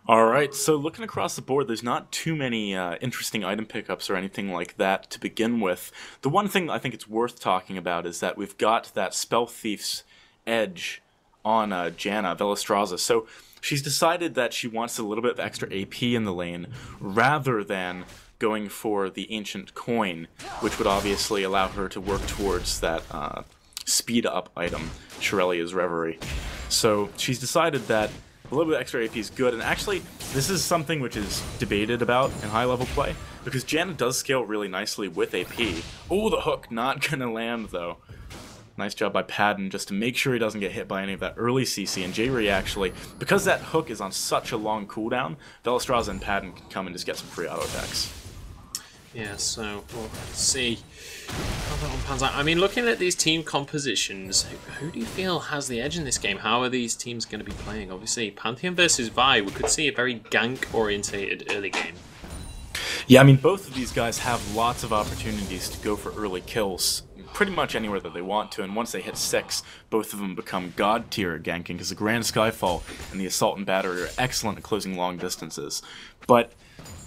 Alright, so looking across the board, there's not too many interesting item pickups or anything like that to begin with. The one thing I think it's worth talking about is that we've got that Spell Thief's edge on Janna, Velastraza. So she's decided that she wants a little bit of extra AP in the lane, rather than going for the Ancient Coin, which would obviously allow her to work towards that speed-up item, Shirelia's Reverie. So she's decided that a little bit of extra AP is good, and actually, this is something which is debated about in high-level play, because Janna does scale really nicely with AP. Oh, the hook, not gonna land, though. Nice job by Padden, just to make sure he doesn't get hit by any of that early CC, and J-Ray actually, because that hook is on such a long cooldown, Velastraza and Padden can come and just get some free auto attacks. Yeah, so we'll see how that one pans out. I mean, looking at these team compositions, who do you feel has the edge in this game? How are these teams going to be playing? Obviously, Pantheon versus Vi, we could see a very gank-orientated early game. Yeah, I mean, both of these guys have lots of opportunities to go for early kills, pretty much anywhere that they want to, and once they hit 6, both of them become god tier at ganking, because the Grand Skyfall and the Assault and Battery are excellent at closing long distances. But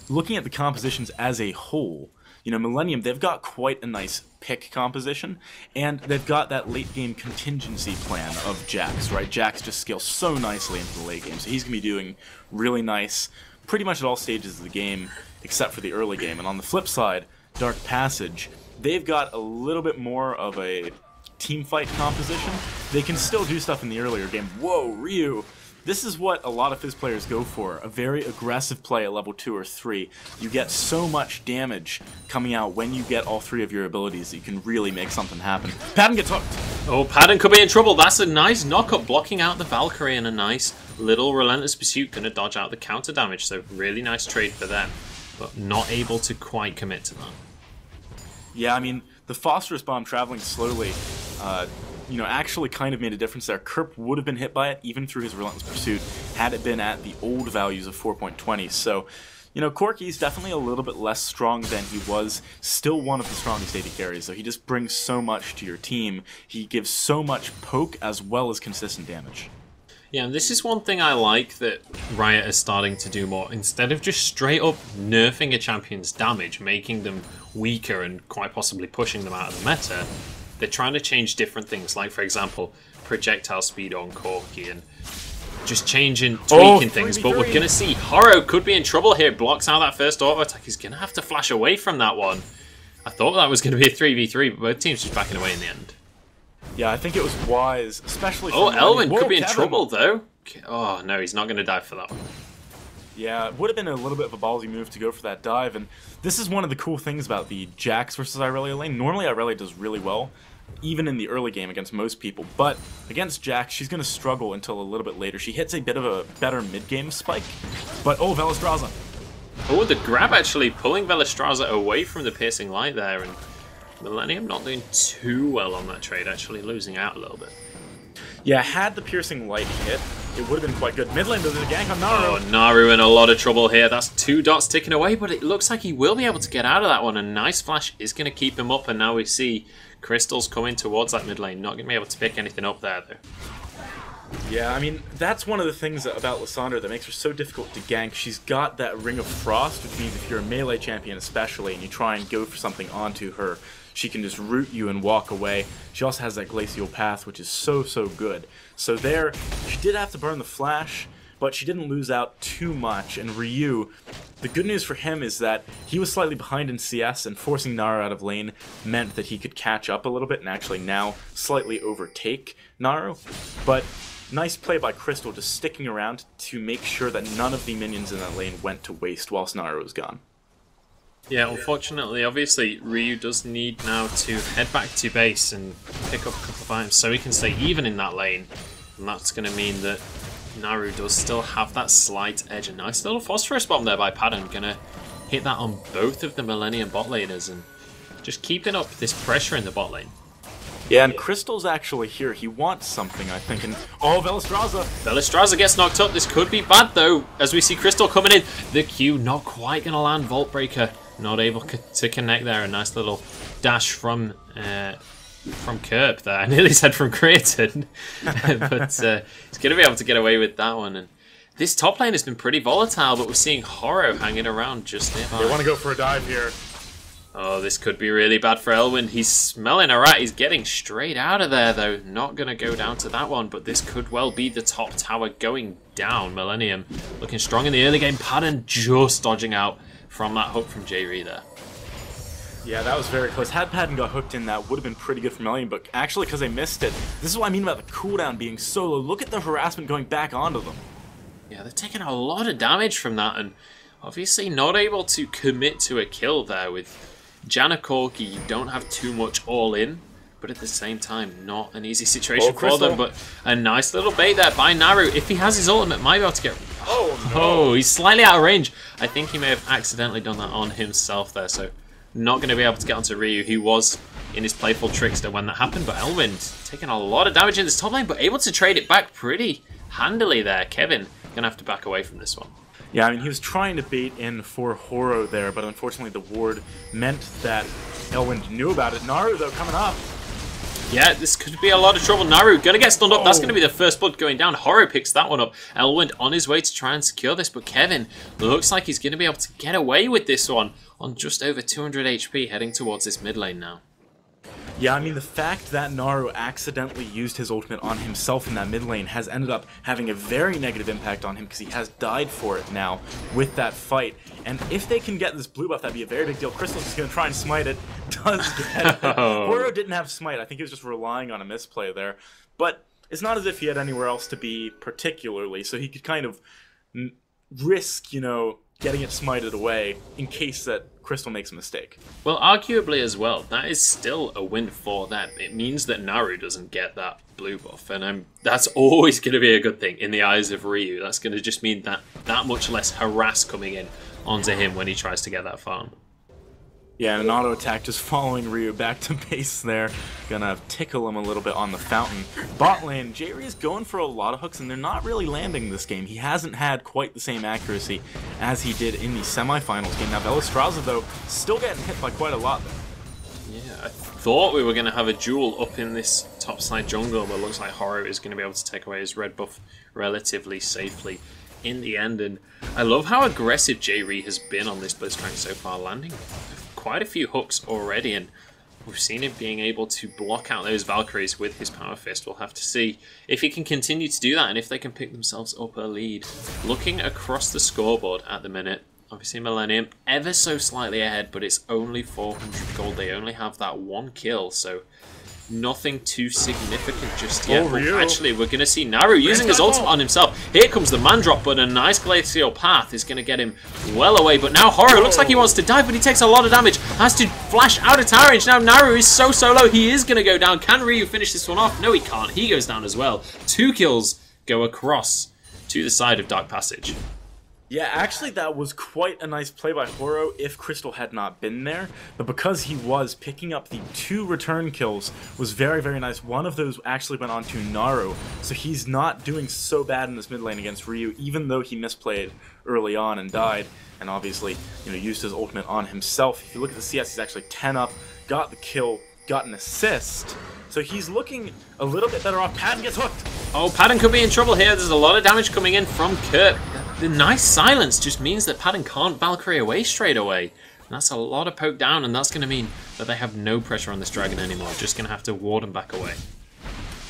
looking at the compositions as a whole, you know, Millenium, they've got quite a nice pick composition, and they've got that late game contingency plan of Jax, right? Jax just scales so nicely into the late game, so he's going to be doing really nice pretty much at all stages of the game, except for the early game. And on the flip side, Dark Passage, they've got a little bit more of a team fight composition. They can still do stuff in the earlier game. Whoa, Ryu! This is what a lot of his players go for, a very aggressive play at level 2 or 3. You get so much damage coming out when you get all 3 of your abilities that you can really make something happen. Padden gets hooked! Oh, Padden could be in trouble. That's a nice knockup, blocking out the Valkyrie, and a nice little Relentless Pursuit, going to dodge out the counter damage, so really nice trade for them, but not able to quite commit to that. Yeah, I mean, the Phosphorus Bomb traveling slowly, you know, actually kind of made a difference there. Kerp would have been hit by it, even through his Relentless Pursuit, had it been at the old values of 4.20. So, you know, Corki's definitely a little bit less strong than he was, still one of the strongest AD carries, though. He just brings so much to your team. He gives so much poke as well as consistent damage. Yeah, and this is one thing I like that Riot is starting to do more. Instead of just straight up nerfing a champion's damage, making them weaker and quite possibly pushing them out of the meta, they're trying to change different things, like, for example, projectile speed on Corki and just changing, tweaking things. But we're going to see Horo could be in trouble here. Blocks out that first auto attack. He's going to have to flash away from that one. I thought that was going to be a 3v3, but both teams just backing away in the end. Yeah, I think it was wise, especially for Elwin could be in trouble, though. Oh, no, he's not going to die for that one. Yeah, it would have been a little bit of a ballsy move to go for that dive, and this is one of the cool things about the Jax versus Irelia lane. Normally, Irelia does really well, even in the early game against most people, but against Jax, she's going to struggle until a little bit later. She hits a bit of a better mid-game spike, but oh, Velastraza. Oh, the grab actually pulling Velastraza away from the piercing light there, and Millenium not doing too well on that trade, actually losing out a little bit. Yeah, had the piercing light hit, it would have been quite good. Mid lane does a gank on Naru. Oh, Naru in a lot of trouble here. That's 2 dots ticking away, but it looks like he will be able to get out of that one. A nice flash is going to keep him up, and now we see Crystal's coming towards that mid lane. Not going to be able to pick anything up there, though. Yeah, I mean, that's one of the things about Lissandra that makes her so difficult to gank. She's got that Ring of Frost, which means if you're a melee champion especially, and you try and go for something onto her, she can just root you and walk away. She also has that Glacial Path, which is so good. So there, she did have to burn the flash, but she didn't lose out too much. And Ryu, the good news for him is that he was slightly behind in CS, and forcing Naru out of lane meant that he could catch up a little bit and actually now slightly overtake Naru. But nice play by Crystal, just sticking around to make sure that none of the minions in that lane went to waste whilst Naru was gone. Yeah, unfortunately, obviously, Ryu does need now to head back to base and pick up a couple of items so he can stay even in that lane. And that's going to mean that Naru does still have that slight edge. A nice little Phosphorus Bomb there by Padden. Going to hit that on both of the Millennium bot laners and just keeping up this pressure in the bot lane. Yeah, and Crystal's actually here. He wants something, I think. And oh, Velastraza! Velastraza gets knocked up. This could be bad, though, as we see Crystal coming in. The Q not quite going to land. Vault Breaker not able to connect there. A nice little dash from Kerp there. I nearly said from Creighton. But he's going to be able to get away with that one. And This top lane has been pretty volatile, but we're seeing Horo hanging around just nearby. They want to go for a dive here. Oh, this could be really bad for Elwind. He's smelling a rat. He's getting straight out of there, though. Not going to go down to that one, but this could well be the top tower going down. Millenium looking strong in the early game. Padden just dodging out from that hook from J-Ree there. Yeah, that was very close. Had Padden got hooked in, that would have been pretty good for Millenium, but actually because they missed it, this is what I mean about the cooldown being so low. Look at the harassment going back onto them. Yeah, they're taking a lot of damage from that, and obviously not able to commit to a kill there with Janakorki. You don't have too much all in, but at the same time, not an easy situation for them. But a nice little bait there by Naru. If he has his ultimate, might be able to get... Oh, no. Oh, he's slightly out of range. I think he may have accidentally done that on himself there, so not going to be able to get onto Ryu. He was in his playful trickster when that happened, but Elwind taking a lot of damage in this top lane, but able to trade it back pretty handily there. Kevin going to have to back away from this one. Yeah, I mean, he was trying to bait in for Horo there, but unfortunately the ward meant that Elwind knew about it. Naru, though, coming up. Yeah, this could be a lot of trouble. Naru going to get stunned up. That's going to be the first blood going down. Horo picks that one up. Elwind on his way to try and secure this, but Kevin looks like he's going to be able to get away with this one on just over 200 HP, heading towards this mid lane now. Yeah, I mean, the fact that Naru accidentally used his ultimate on himself in that mid lane has ended up having a very negative impact on him because he has died for it now with that fight. And if they can get this blue buff, that'd be a very big deal. Crystal's just going to try and smite it. Does get it. Horo didn't have smite. I think he was just relying on a misplay there. But it's not as if he had anywhere else to be particularly, so he could kind of risk, you know, getting it smited away in case that Crystal makes a mistake. Well, arguably as well, that is still a win for them. It means that Naru doesn't get that blue buff, and that's always going to be a good thing in the eyes of Ryu. That's going to just mean that much less harass coming in onto him when he tries to get that farm. Yeah, and an auto attack just following Ryu back to base there. Gonna tickle him a little bit on the fountain. Bot lane, J-Ree is going for a lot of hooks, and they're not really landing this game. He hasn't had quite the same accuracy as he did in the semifinals game. Now, Velastraza, though, still getting hit by quite a lot there. Yeah, I thought we were going to have a duel up in this topside jungle, but it looks like Horo is going to be able to take away his red buff relatively safely in the end. And I love how aggressive J-Ree has been on this Blitzcrank so far, landing quite a few hooks already, and we've seen him being able to block out those Valkyries with his Power Fist. We'll have to see if he can continue to do that and if they can pick themselves up a lead. Looking across the scoreboard at the minute, obviously Millenium ever so slightly ahead, but it's only 400 gold. They only have that one kill, so nothing too significant just yet. But actually, we're going to see Naru using his ultimate on himself. Here comes the man drop, but a nice glacial path is going to get him well away. But now Horo looks like he wants to dive, but he takes a lot of damage. Has to flash out of tower range. Now Naru is so low. He is going to go down. Can Ryu finish this one off? No, he can't. He goes down as well. 2 kills go across to the side of Dark Passage. Yeah, actually that was quite a nice play by Horo if Crystal had not been there, but because he was, picking up the 2 return kills was very, very nice. One of those actually went on to Naru, so he's not doing so bad in this mid lane against Ryu, even though he misplayed early on and died, and obviously, you know, used his ultimate on himself. If you look at the CS, he's actually 10 up, got the kill, got an assist, so he's looking a little bit better off. Padden gets hooked! Oh, Padden could be in trouble here. There's a lot of damage coming in from Kurt. The nice silence just means that Padden can't Valkyrie away straight away. And that's a lot of poke down, and that's going to mean that they have no pressure on this dragon anymore. Just going to have to ward him back away.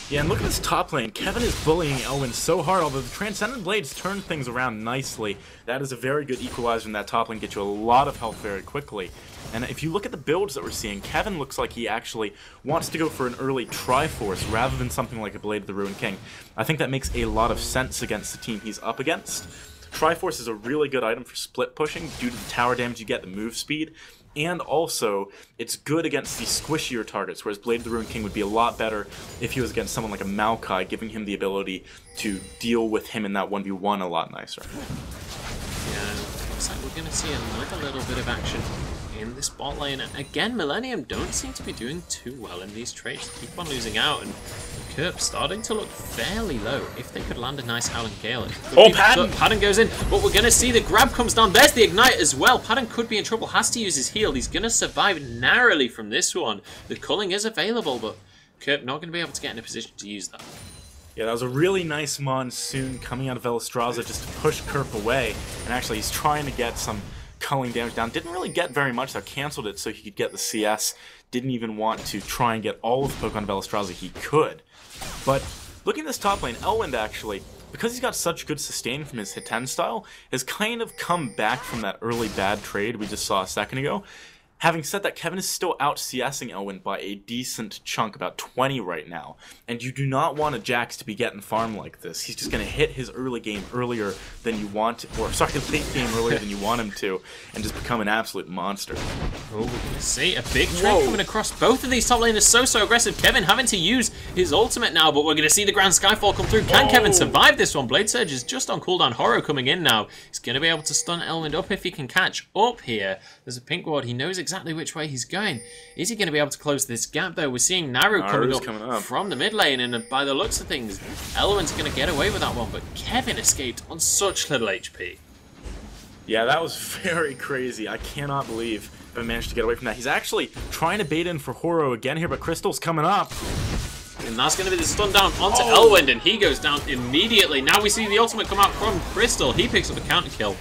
Yeah, and look at this top lane. Kevin is bullying Elwind so hard, although the Transcendent Blades turn things around nicely. That is a very good equalizer in that top lane, get you a lot of health very quickly. And if you look at the builds that we're seeing, Kevin looks like he actually wants to go for an early Triforce rather than something like a Blade of the Ruined King. I think that makes a lot of sense against the team he's up against. Triforce is a really good item for split pushing due to the tower damage you get, the move speed, and also it's good against the squishier targets, whereas Blade of the Ruined King would be a lot better if he was against someone like a Maokai, giving him the ability to deal with him in that 1v1 a lot nicer. Yeah, looks like we're going to see another little bit of action in this bot lane. And again, Millenium don't seem to be doing too well in these trades. They keep on losing out, and Kerp starting to look fairly low. If they could land a nice Howling Gale, Padden goes in, but we're going to see the grab comes down. There's the Ignite as well. Padden could be in trouble, has to use his heal. He's going to survive narrowly from this one. The culling is available, but Kerp not going to be able to get in a position to use that. Yeah, that was a really nice monsoon coming out of Velastraza just to push Kerp away. And actually, he's trying to get some culling damage down. Didn't really get very much, though. Canceled it so he could get the CS. Didn't even want to try and get all of the poke on Velastraza he could. But looking at this top lane, Elwind actually, because he's got such good sustain from his Hiten style, has kind of come back from that early bad trade we just saw a second ago. Having said that, Kevin is still out CSing Elwind by a decent chunk, about 20 right now. And you do not want a Jax to be getting farm like this. He's just going to hit his early game earlier than you want, or sorry, late game earlier than you want him to, and just become an absolute monster. Oh, we can see a big trade coming across both of these top laners. So aggressive. Kevin having to use his ultimate now, but we're going to see the Grand Skyfall come through. Can Kevin survive this one? Blade Surge is just on cooldown. Horror coming in now. He's going to be able to stun Elwind up if he can catch up here. There's a pink ward. He knows exactly which way he's going. Is he going to be able to close this gap, though? We're seeing Naru coming up from the mid lane, and by the looks of things, Elwind's going to get away with that one, but Kevin escaped on such little HP. Yeah, that was very crazy. I cannot believe I managed to get away from that. He's actually trying to bait in for Horo again here, but Crystal's coming up. And that's going to be the stun down onto Elwind, and he goes down immediately. Now we see the ultimate come out from Crystal. He picks up a counter kill.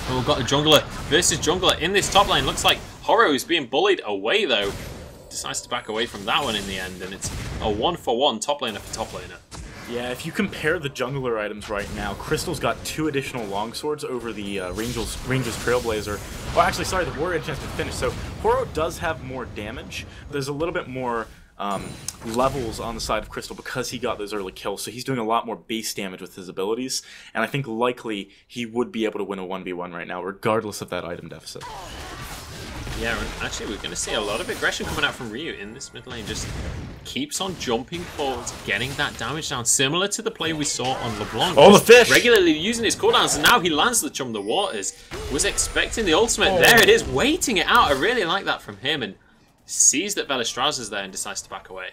Oh, we've got a jungler versus jungler in this top lane. Looks like Horo is being bullied away, though. Decides to back away from that one in the end, and it's a 1-for-1 top laner for top laner. Yeah, if you compare the jungler items right now, Crystal's got 2 additional longswords over the Ranger's Trailblazer. Oh, actually, sorry, the Warrior chance to finish. So Horo does have more damage. There's a little bit more levels on the side of Crystal because he got those early kills, so he's doing a lot more base damage with his abilities, and I think likely he would be able to win a 1v1 right now, regardless of that item deficit. Yeah, and actually we're going to see a lot of aggression coming out from Ryu in this mid lane. Just keeps on jumping forwards, getting that damage down, similar to the play we saw on LeBlanc. Oh, the fish! Regularly using his cooldowns, and now he lands the Chum the Waters. Was expecting the ultimate. There it is, waiting it out. I really like that from him, and sees that Velastraza's there and decides to back away.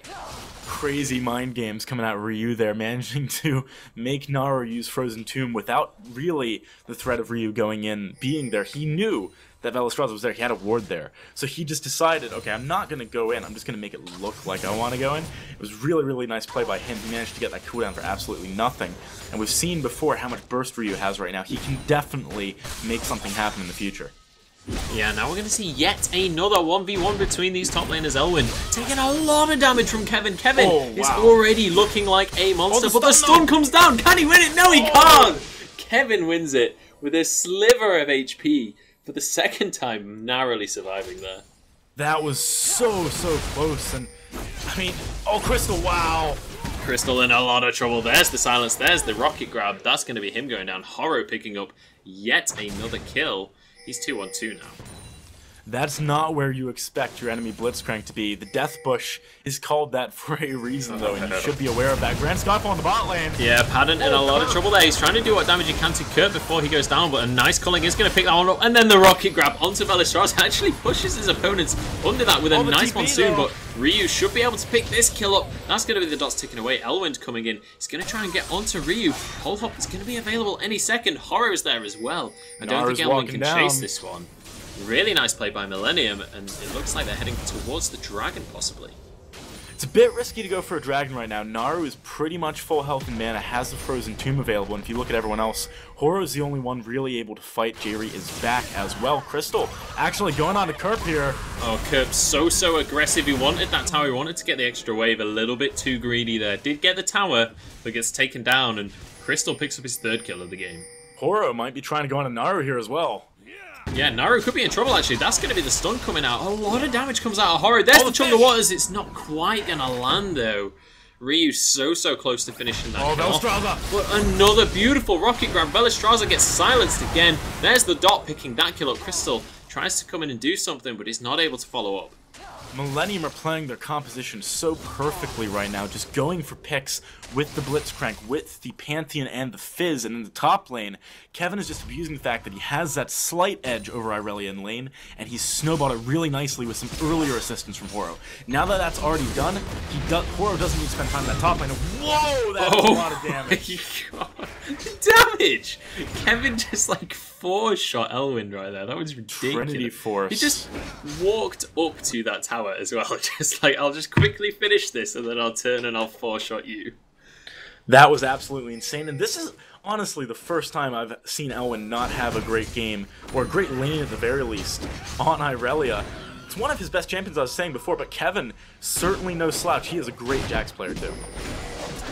Crazy mind games coming out of Ryu there, managing to make Naru use Frozen Tomb without really the threat of Ryu going in, being there. He knew that Velastraza was there. He had a ward there. So he just decided, okay, I'm not going to go in. I'm just going to make it look like I want to go in. It was really, really nice play by him. He managed to get that cooldown for absolutely nothing. And we've seen before how much burst Ryu has right now. He can definitely make something happen in the future. Yeah, now we're going to see yet another 1v1 between these top laners. Elwind taking a lot of damage from Kevin. Kevin is already looking like a monster, but the stun comes down. Can he win it? No, he can't! Kevin wins it with a sliver of HP for the second time, narrowly surviving there. That was so close, and I mean, oh, Crystal, wow. Crystal in a lot of trouble. There's the silence, there's the rocket grab. That's going to be him going down. Horror picking up yet another kill. He's 2-on-2 now. That's not where you expect your enemy Blitzcrank to be. The Death Bush is called that for a reason, though, and you should be aware of that. Grand Skyfall on the bot lane. Yeah, Padden in a lot of trouble there. He's trying to do what damage he can to Kurt before he goes down, but a nice culling is going to pick that one up, and then the rocket grab onto Velastraza actually pushes his opponents under that with a nice monsoon, but Ryu should be able to pick this kill up. That's going to be the dots ticking away. Elwind coming in. He's going to try and get onto Ryu. Hold Hop is going to be available any second. Horror's there as well. I don't think Elwind can chase this one. Really nice play by Millenium, and it looks like they're heading towards the dragon, possibly. It's a bit risky to go for a dragon right now. Naru is pretty much full health and mana, has the Frozen Tomb available, and if you look at everyone else, Horo is the only one really able to fight. Jerry is back as well. Crystal actually going on to Kerp here. Oh, Kerp's so aggressive. He wanted that tower. He wanted to get the extra wave. A little bit too greedy there. Did get the tower, but gets taken down, and Crystal picks up his third kill of the game. Horo might be trying to go on to Naru here as well. Yeah, Naru could be in trouble, actually. That's going to be the stun coming out. A lot of damage comes out of Horror. There's the Chum of Waters. It's not quite going to land, though. Ryu's so close to finishing that kill. Velastraza! But another beautiful rocket grab. Velastraza gets silenced again. There's the dot picking that kill up. Crystal tries to come in and do something, but is not able to follow up. Millenium are playing their composition so perfectly right now, just going for picks with the Blitzcrank, with the Pantheon and the Fizz, and in the top lane, Kevin is just abusing the fact that he has that slight edge over Irelia in lane, and he's snowballed it really nicely with some earlier assistance from Horo. Now that that's already done, Horo doesn't need to spend time in that top lane. Whoa, that's a lot of damage. Damage! Kevin just like 4-shot Elwind right there. That was ridiculous. Trinity Force. He just walked up to that tower as well. Just like, I'll just quickly finish this and then I'll turn and I'll 4-shot you. That was absolutely insane, and this is honestly the first time I've seen Elwin not have a great game, or a great lane at the very least, on Irelia. It's one of his best champions, I was saying before, but Kevin, certainly no slouch. He is a great Jax player too.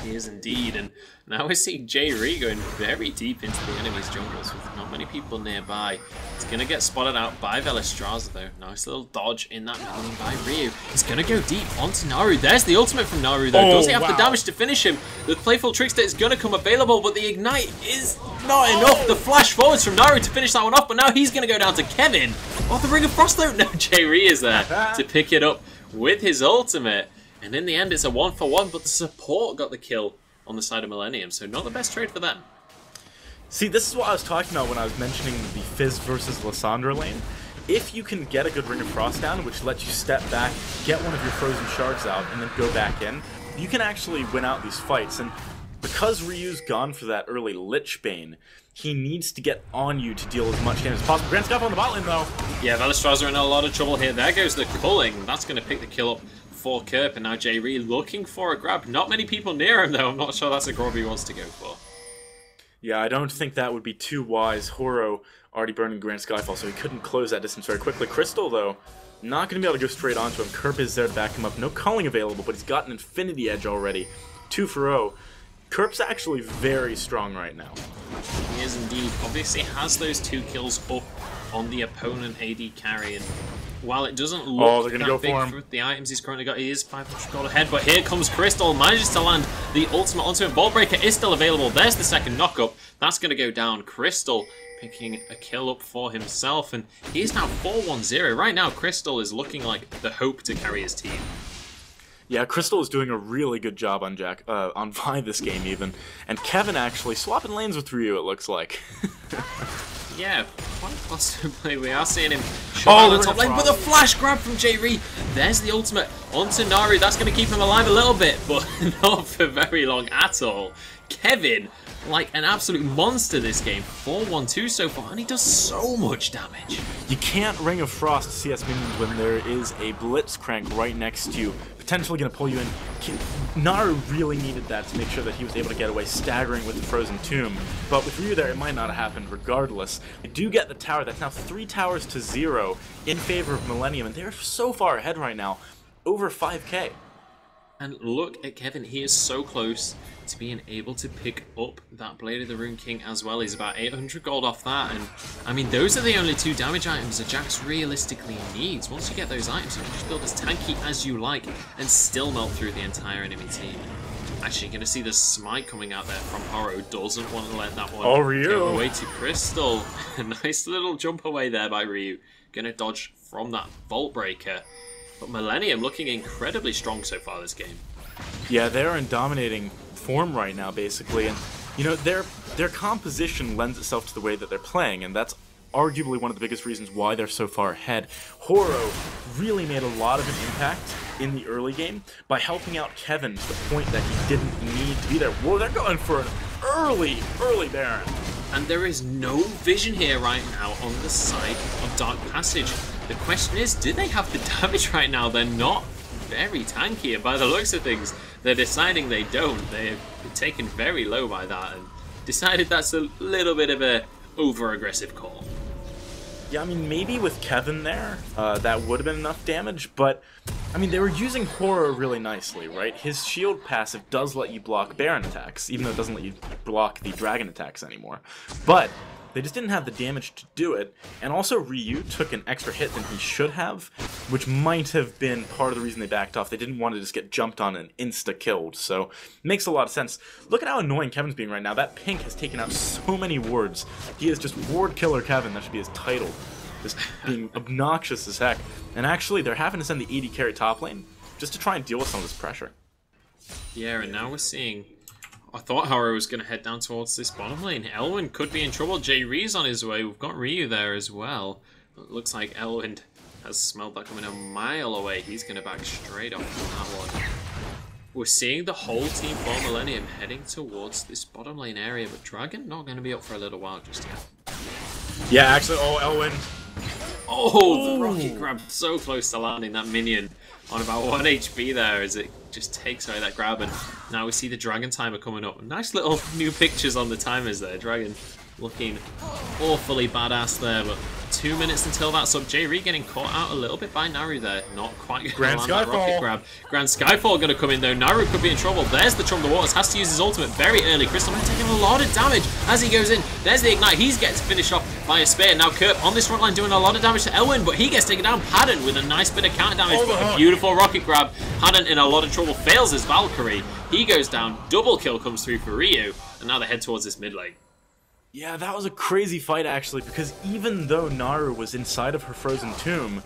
He is indeed, and now we're seeing J-Ree going very deep into the enemy's jungles with not many people nearby. He's going to get spotted out by Velestraza though. Nice little dodge in that Millenium by Ryu. He's going to go deep onto Naru. There's the ultimate from Naru though. Does he have the damage to finish him? The Playful Trickster is going to come available, but the Ignite is not enough. The flash forwards from Naru to finish that one off, but now he's going to go down to Kevin. Oh, the Ring of Frost though. No, J-Ree is there to pick it up with his ultimate. And in the end, it's a 1-for-1, but the support got the kill on the side of Millenium, so not the best trade for them. See, this is what I was talking about when I was mentioning the Fizz versus Lissandra lane. If you can get a good Ring of Frost down, which lets you step back, get one of your frozen shards out, and then go back in, you can actually win out these fights. And because Ryu's gone for that early Lich Bane, he needs to get on you to deal as much damage as possible. Grand Scuff on the bot lane, though. Yeah, Velestraza are in a lot of trouble here. There goes the culling. That's going to pick the kill up for Kerp, and now J-Ree looking for a grab. Not many people near him, though. I'm not sure that's a grab he wants to go for. Yeah, I don't think that would be too wise. Horo already burning Grand Skyfall, so he couldn't close that distance very quickly. Crystal, though, not going to be able to go straight onto him. Kerp is there to back him up. No culling available, but he's got an Infinity Edge already. 2-for-0. Kerp's actually very strong right now. He is indeed. Obviously has those 2 kills up on the opponent AD carry, and while it doesn't look they're gonna that go big for him. for the items he's currently got, he is 500 gold ahead, but here comes Crystal, manages to land the ultimate onto him. Ball Breaker is still available. There's the second knock-up. That's going to go down. Crystal picking a kill up for himself, and he's now 4-1-0. Right now, Crystal is looking like the hope to carry his team. Yeah, Crystal is doing a really good job on on Vi this game even, and Kevin actually swapping lanes with Ryu, it looks like. Yeah, quite possibly. We are seeing him shove on the top lane with a flash grab from J-Ree. There's the ultimate onto Naru. That's going to keep him alive a little bit, but not for very long at all. Kevin, like an absolute monster this game. 4-1-2 so far, and he does so much damage. You can't Ring of Frost CS minions when there is a Blitzcrank right next to you, potentially going to pull you in. Naru really needed that to make sure that he was able to get away, staggering with the Frozen Tomb. But with Ryu there, it might not have happened regardless. They do get the tower. That's now 3 towers to 0 in favor of Millenium, and they're so far ahead right now, over 5k. And look at Kevin, he is so close to being able to pick up that Blade of the Rune King as well. He's about 800 gold off that, and I mean, those are the only 2 damage items that Jax realistically needs. Once you get those items, you can just build as tanky as you like and still melt through the entire enemy team. Actually, going to see the smite coming out there from Horo. Doesn't want to let that one go away to Crystal. A nice little jump away there by Ryu. Going to dodge from that Vault Breaker. But Millenium looking incredibly strong so far this game. Yeah, they're in dominating form right now, basically, and you know their composition lends itself to the way that they're playing, and that's arguably one of the biggest reasons why they're so far ahead. Horo really made a lot of an impact in the early game by helping out Kevin to the point that he didn't need to be there. Whoa, they're going for an early Baron. And there is no vision here right now on the side of Dark Passage. The question is, do they have the damage right now? They're not very tanky, and by the looks of things, they're deciding they don't. They've been taken very low by that and decided that's a little bit of a over-aggressive call. Yeah, I mean, maybe with Kevin there, that would have been enough damage, but, I mean, they were using Horror really nicely, right? His shield passive does let you block Baron attacks, even though it doesn't let you block the dragon attacks anymore. But they just didn't have the damage to do it, and also Ryu took an extra hit than he should have, which might have been part of the reason they backed off. They didn't want to just get jumped on and insta-killed, so it makes a lot of sense. Look at how annoying Kevin's being right now. That pink has taken out so many wards. He is just Ward Killer Kevin. That should be his title. Just being obnoxious as heck. And actually, they're having to send the AD carry top lane just to try and deal with some of this pressure. Yeah, and now we're seeing... I thought Haro was going to head down towards this bottom lane. Elwin could be in trouble. J-Ree's on his way. We've got Ryu there as well. It looks like Elwin has smelled that coming a mile away. He's going to back straight off from that one. We're seeing the whole team for Millenium heading towards this bottom lane area, but Dragon not going to be up for a little while just yet. Yeah, actually, Elwin. Oh, the rocket grab so close to landing that minion on about 1 HP there as it just takes away that grab. And now we see the Dragon timer coming up. Nice little new pictures on the timers there. Dragon looking awfully badass there, but 2 minutes until that's up. J-Reed getting caught out a little bit by Naru there. Not quite going to land that rocket grab. Grand Skyfall going to come in though. Naru could be in trouble. There's the Trump of the Waters. Has to use his ultimate very early. Crystal Man taking a lot of damage as he goes in. There's the Ignite. He's getting finished off by a Spear. Now Kerp on this front line doing a lot of damage to Elwin, but he gets taken down. Padden with a nice bit of counter damage. But a beautiful rocket grab. Padden in a lot of trouble. Fails his Valkyrie. He goes down. Double kill comes through for Ryu. And now they head towards this mid lane. Yeah, that was a crazy fight, actually, because even though Naru was inside of her frozen tomb,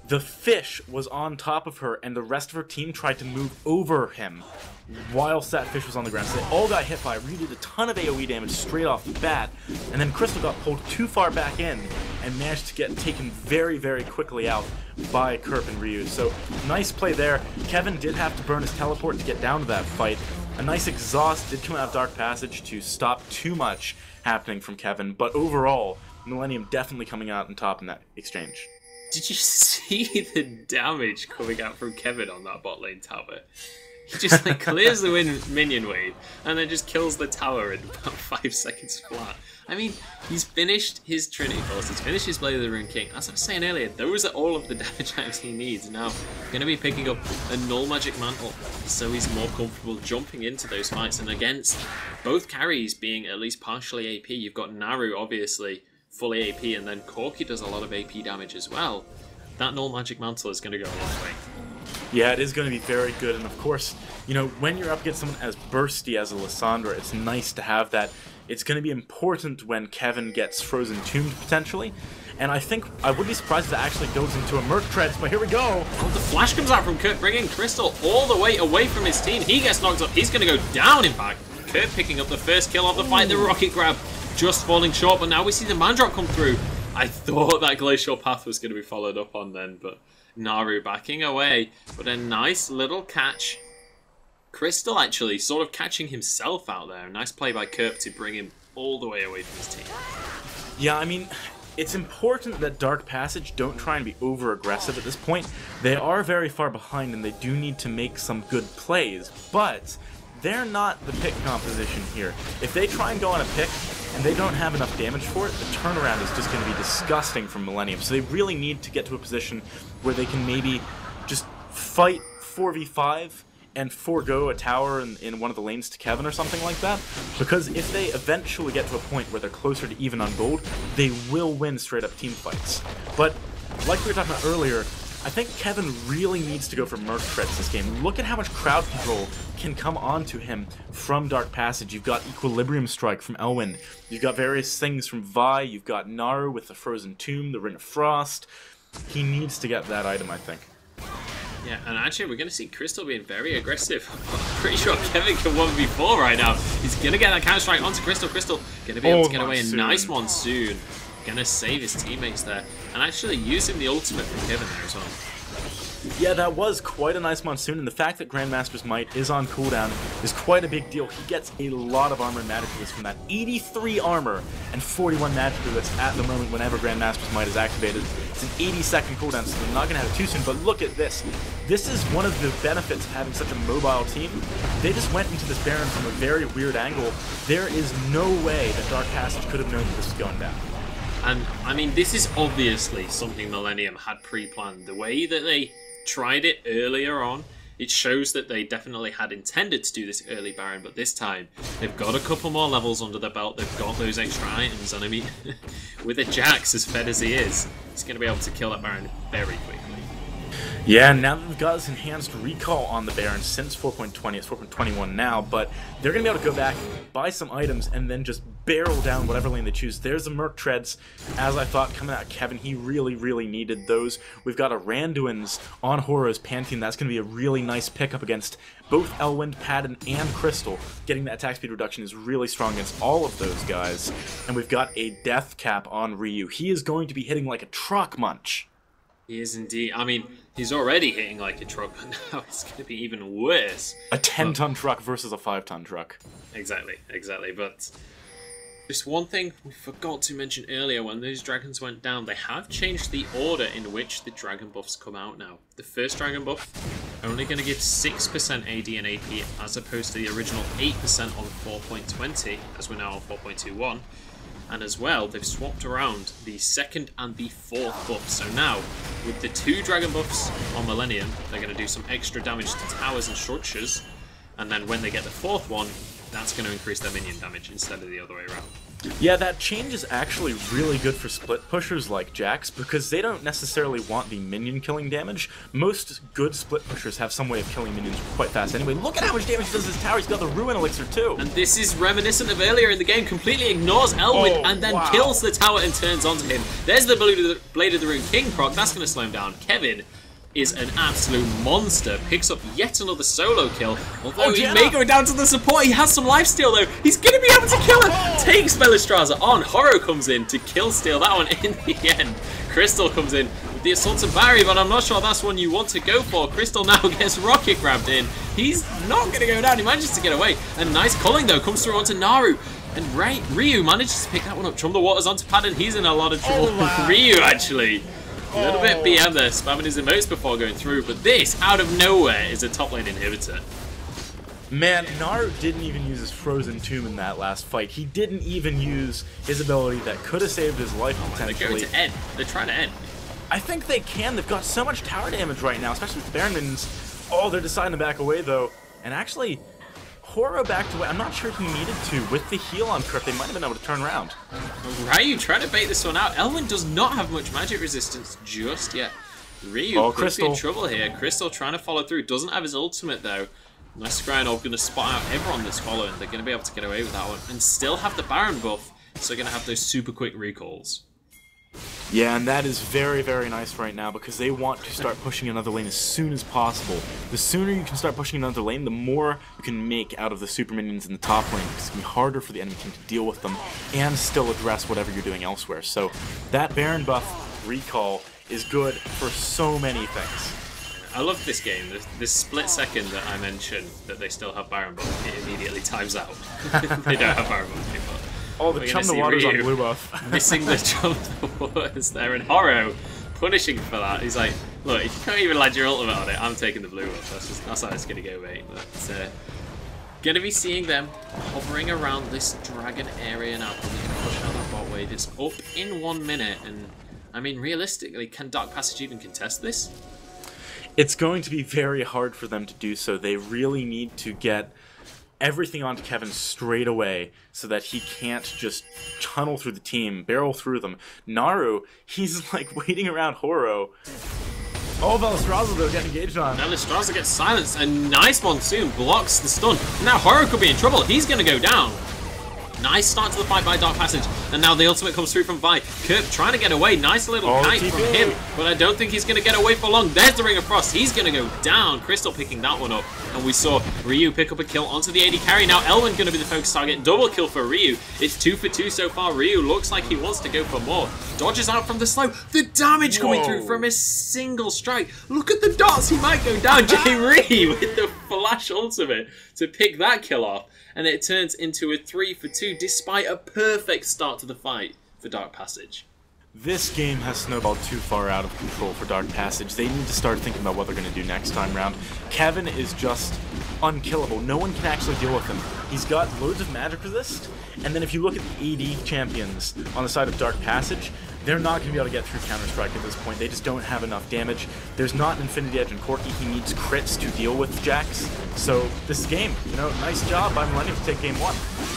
the fish was on top of her, and the rest of her team tried to move over him whilst that fish was on the ground. So they all got hit by it. Ryu did a ton of AoE damage straight off the bat, and then Crystal got pulled too far back in and managed to get taken very, very quickly out by Kerp and Ryu. So, nice play there. Kevin did have to burn his teleport to get down to that fight. A nice exhaust did come out of Dark Passage to stop too much happening from Kevin, but overall, Millenium definitely coming out on top in that exchange. Did you see the damage coming out from Kevin on that bot lane tower? He just like clears the minion wave and then just kills the tower in about 5 seconds flat. I mean, he's finished his Trinity Force, he's finished his Blade of the Rune King. As I was saying earlier, those are all of the damage items he needs. Now, going to be picking up a Null Magic Mantle, so he's more comfortable jumping into those fights. And against both carries being at least partially AP, you've got Naru, obviously, fully AP, and then Corki does a lot of AP damage as well. That Null Magic Mantle is going to go a long way. Yeah, it is going to be very good, and of course, you know, when you're up against someone as bursty as a Lissandra, it's nice to have that. It's going to be important when Kevin gets Frozen Tombed, potentially, and I think, I wouldn't be surprised if that actually goes into a Merc Treads, but here we go! Oh, the flash comes out from Kurt, bringing Crystal all the way away from his team. He gets knocked up, he's going to go down, in fact. Kurt picking up the first kill of the fight, the rocket grab just falling short, but now we see the man drop come through. I thought that Glacial Path was going to be followed up on then, but Naru backing away, but a nice little catch. Crystal actually sort of catching himself out there. Nice play by Kerp to bring him all the way away from his team. Yeah, I mean, it's important that Dark Passage don't try and be over-aggressive at this point. They are very far behind and they do need to make some good plays, but they're not the pick composition here. If they try and go on a pick and they don't have enough damage for it, the turnaround is just going to be disgusting from Millenium. So they really need to get to a position where they can maybe just fight 4v5 and forego a tower in one of the lanes to Kevin or something like that. Because if they eventually get to a point where they're closer to even on gold, they will win straight up team fights. But like we were talking about earlier, I think Kevin really needs to go for Merc Treads this game. Look at how much crowd control can come onto him from Dark Passage. You've got Equilibrium Strike from Elwin. You've got various things from Vi. You've got Naru with the Frozen Tomb, the Ring of Frost. He needs to get that item, I think. Yeah, and actually we're going to see Crystal being very aggressive. I'm pretty sure Kevin can 1v4 right now. He's going to get that counter-strike onto Crystal. Crystal going to be able to get away a nice Monsoon. Going to save his teammates there. And actually using the ultimate from Kevin there as well. Yeah, that was quite a nice Monsoon, and the fact that Grandmaster's Might is on cooldown is quite a big deal. He gets a lot of armor and magic boosts from that. 83 armor and 41 magic boosts at the moment whenever Grandmaster's Might is activated. It's an 80-second cooldown, so they're not going to have it too soon, but look at this. This is one of the benefits of having such a mobile team. They just went into this Baron from a very weird angle. There is no way that Dark Passage could have known that this was going down. And, I mean, this is obviously something Millenium had pre-planned. The way that they tried it earlier on, it shows that they definitely had intended to do this early Baron, but this time they've got a couple more levels under their belt, they've got those extra items, and I mean, with a Jax as fed as he is, he's going to be able to kill that Baron very quickly. Yeah, now that they've got this enhanced recall on the Baron since 4.20, it's 4.21 now, but they're going to be able to go back, buy some items, and then just barrel down whatever lane they choose. There's the Merc Treads, as I thought, coming out of Kevin. He really, really needed those. We've got a Randuin's on Horror's Pantheon. That's going to be a really nice pickup against both Elwind, Padden, and Crystal. Getting that attack speed reduction is really strong against all of those guys. And we've got a Death Cap on Ryu. He is going to be hitting like a truck, Munch. He is indeed. I mean, he's already hitting like a truck, but now it's going to be even worse. A 10-ton truck versus a 5-ton truck. Exactly, exactly. But Just one thing we forgot to mention earlier, when those dragons went down, they have changed the order in which the dragon buffs come out now. The first dragon buff only going to give 6% AD and AP as opposed to the original 8% on 4.20, as we're now on 4.21. And as well, they've swapped around the second and the fourth buff. So now, with the 2 dragon buffs on Millenium, they're going to do some extra damage to towers and structures. And then when they get the fourth one, that's going to increase their minion damage instead of the other way around. Yeah, that change is actually really good for split pushers like Jax, because they don't necessarily want the minion killing damage. Most good split pushers have some way of killing minions quite fast anyway. Look at how much damage does this tower. He's got the Ruin Elixir too. And this is reminiscent of earlier in the game. Completely ignores Elwyn and then kills the tower and turns onto him. There's the Blade of the Rune King proc. That's going to slow him down. Kevin is an absolute monster. Picks up yet another solo kill. Although he may go down to the support. He has some lifesteal though. He's going to be able to kill her. Takes Belistraza on. Horror comes in to kill steal that one in the end. Crystal comes in with the Assault and Barrier, but I'm not sure that's one you want to go for. Crystal now gets rocket grabbed in. He's not going to go down. He manages to get away. And nice culling though comes through onto Naru. And Ryu manages to pick that one up. Chum the Waters onto Paddon. He's in a lot of trouble. Ryu actually. A little bit BM there, spamming his emotes before going through, but this, out of nowhere, is a top lane inhibitor. Man, Naru didn't even use his Frozen Tomb in that last fight. He didn't even use his ability that could have saved his life potentially. They're going to end. They're trying to end. I think they can. They've got so much tower damage right now, especially with Baron minions. Oh, they're deciding to back away, though. And actually, Horo backed away. I'm not sure he needed to. With the heal on Kurt, they might have been able to turn around. Ryu trying to bait this one out. Elwyn does not have much magic resistance just yet. Ryu could be in trouble here. Crystal trying to follow through. Doesn't have his ultimate, though. Nice Scrynorb going to spot out everyone that's following. They're going to be able to get away with that one. And still have the Baron buff, so they're going to have those super quick recalls. Yeah, and that is very, very nice right now because they want to start pushing another lane as soon as possible. The sooner you can start pushing another lane, the more you can make out of the super minions in the top lane because it's going to be harder for the enemy team to deal with them and still address whatever you're doing elsewhere. So that Baron buff recall is good for so many things. I love this game. This split second that I mentioned that they still have Baron buff, it immediately times out. They don't have Baron buff anymore. Oh, the Chum the Waters on blue buff. Missing the Chum the Waters there, and Horo punishing for that. He's like, look, if you can't even land your ultimate on it, I'm taking the blue buff. That's how it's going to go, mate. But going to be seeing them hovering around this dragon area now. Probably going to push out that bot wave. It's up in 1 minute, and I mean, realistically, can Dark Passage even contest this? It's going to be very hard for them to do so. They really need to get everything onto Kevin straight away so that he can't just tunnel through the team, barrel through them. Naru, he's like waiting around Horo. Oh, Belistraza though getting engaged on. Belistraza gets silenced, and nice Monsoon blocks the stun. Now Horo could be in trouble. He's going to go down. Nice start to the fight by Dark Passage, and now the ultimate comes through from Vi. Kirk trying to get away, nice little kite from him, but I don't think he's going to get away for long. There's the Ring of Frost, he's going to go down. Crystal picking that one up, and we saw Ryu pick up a kill onto the AD carry. Now Elwyn going to be the focus target, double kill for Ryu. It's 2 for 2 so far. Ryu looks like he wants to go for more. Dodges out from the slow, the damage coming through from a single strike. Look at the dots, he might go down. Jay Ree with the flash ultimate to pick that kill off. And it turns into a 3 for 2 despite a perfect start to the fight for Dark Passage. This game has snowballed too far out of control for Dark Passage. They need to start thinking about what they're going to do next time round. Kevin is just unkillable. No one can actually deal with him. He's got loads of magic resist, and then if you look at the AD champions on the side of Dark Passage, they're not going to be able to get through Counter-Strike at this point. They just don't have enough damage. There's not an Infinity Edge in Corki. He needs crits to deal with Jax. So this game, you know, nice job by Millenium to take game 1.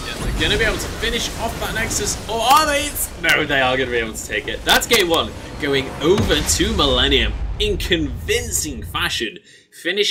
Yeah, they're going to be able to finish off that Nexus, or are they? No, they are going to be able to take it. That's game 1, going over to Millenium in convincing fashion. Finish